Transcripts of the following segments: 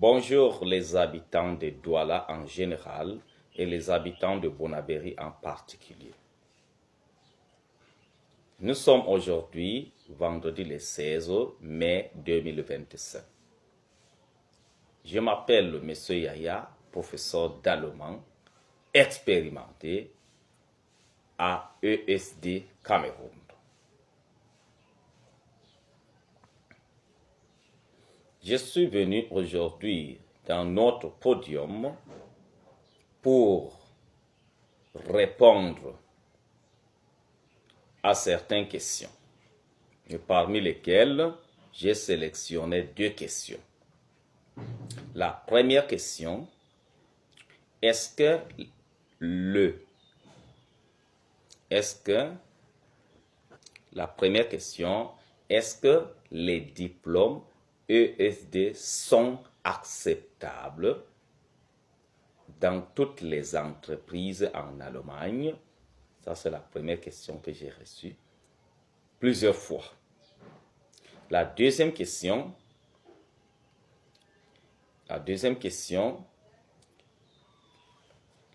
Bonjour les habitants de Douala en général et les habitants de Bonabéry en particulier. Nous sommes aujourd'hui vendredi le 16 mai 2025. Je m'appelle M. Yaya, professeur d'allemand expérimenté à ESD Cameroun. Je suis venu aujourd'hui dans notre podium pour répondre à certaines questions, et parmi lesquelles j'ai sélectionné deux questions. La première question, est-ce que les diplômes ESD sont acceptables dans toutes les entreprises en Allemagne? Ça, c'est la première question que j'ai reçue plusieurs fois. La deuxième question,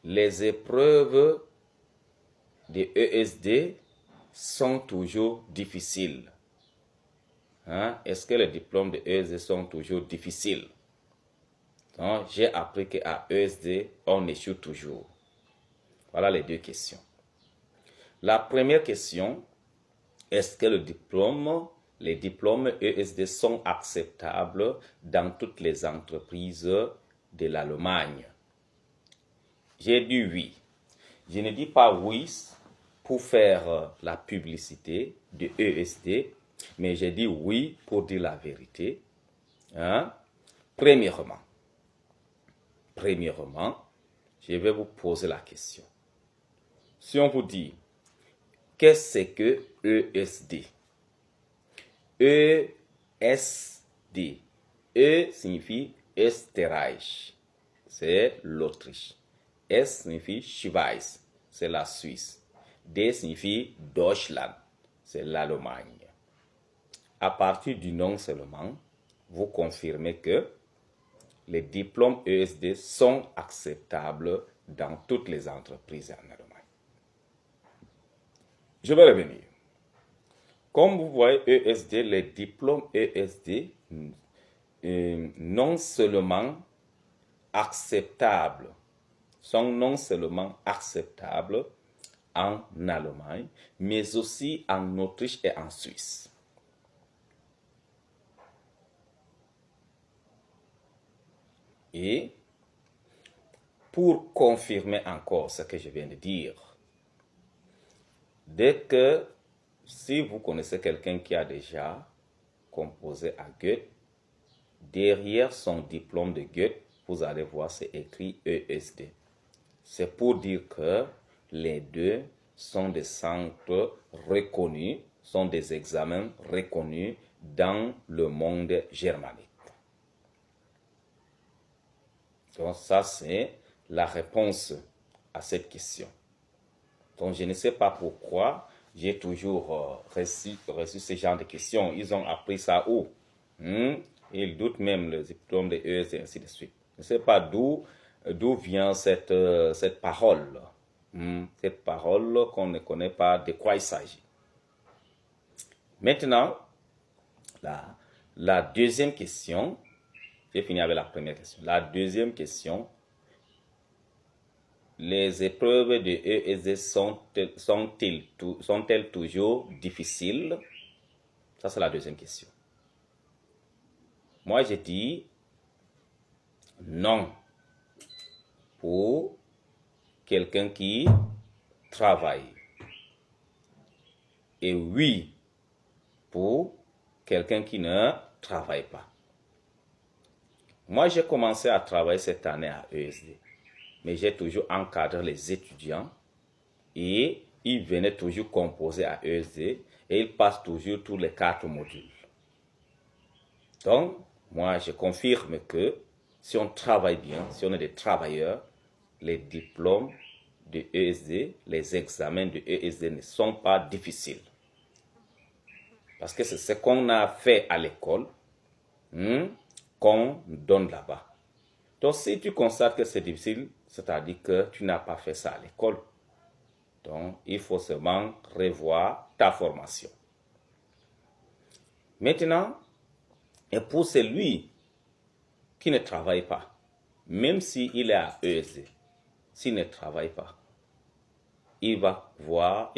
les épreuves de ESD sont toujours difficiles. Est-ce que les diplômes de ESD sont toujours difficiles? Donc, j'ai appris qu'à ESD, on échoue toujours. Voilà les deux questions. La première question, est-ce que les diplômes ESD sont acceptables dans toutes les entreprises de l'Allemagne? J'ai dit oui. Je ne dis pas oui pour faire la publicité de ESD, mais j'ai dit oui pour dire la vérité. Premièrement, je vais vous poser la question. Si on vous dit, qu'est-ce que ESD? ESD. E signifie Österreich, c'est l'Autriche. S signifie Schweiz, c'est la Suisse. D signifie Deutschland, c'est l'Allemagne. À partir du nom seulement, vous confirmez que les diplômes ESD sont acceptables dans toutes les entreprises en Allemagne. Je vais revenir. Comme vous voyez, ESD, les diplômes ESD sont non seulement acceptables en Allemagne, mais aussi en Autriche et en Suisse. Et pour confirmer encore ce que je viens de dire, si vous connaissez quelqu'un qui a déjà composé à Goethe, derrière son diplôme de Goethe, vous allez voir, c'est écrit ESD. C'est pour dire que les deux sont des centres reconnus, sont des examens reconnus dans le monde germanique. Donc ça, c'est la réponse à cette question. Donc je ne sais pas pourquoi j'ai toujours reçu ce genre de questions. Ils ont appris ça où? Ils doutent même le diplôme de ES et ainsi de suite. Je ne sais pas d'où vient cette parole. Cette parole qu'on ne connaît pas de quoi il s'agit. Maintenant, la deuxième question, j'ai fini avec la première question. La deuxième question, les épreuves de ESD sont-elles toujours difficiles? Ça, c'est la deuxième question. Moi, je dis non pour quelqu'un qui travaille et oui pour quelqu'un qui ne travaille pas. Moi, j'ai commencé à travailler cette année à ESD, mais j'ai toujours encadré les étudiants et ils venaient toujours composer à ESD et ils passent toujours tous les 4 modules. Donc, moi, je confirme que si on travaille bien, si on est des travailleurs, les diplômes de ESD, les examens de ESD ne sont pas difficiles. Parce que c'est ce qu'on a fait à l'école qu'on donne là-bas. Donc, si tu constates que c'est difficile, c'est-à-dire que tu n'as pas fait ça à l'école. Donc, il faut seulement revoir ta formation. Maintenant, et pour celui qui ne travaille pas, même s'il est à ESD, s'il ne travaille pas, il va voir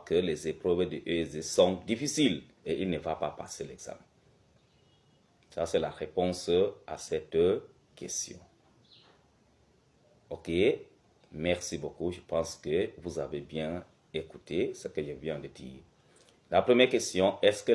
que les épreuves de ESD sont difficiles et il ne va pas passer l'examen. Ça, c'est la réponse à cette question. Ok, merci beaucoup. Je pense que vous avez bien écouté ce que je viens de dire. La première question, est-ce que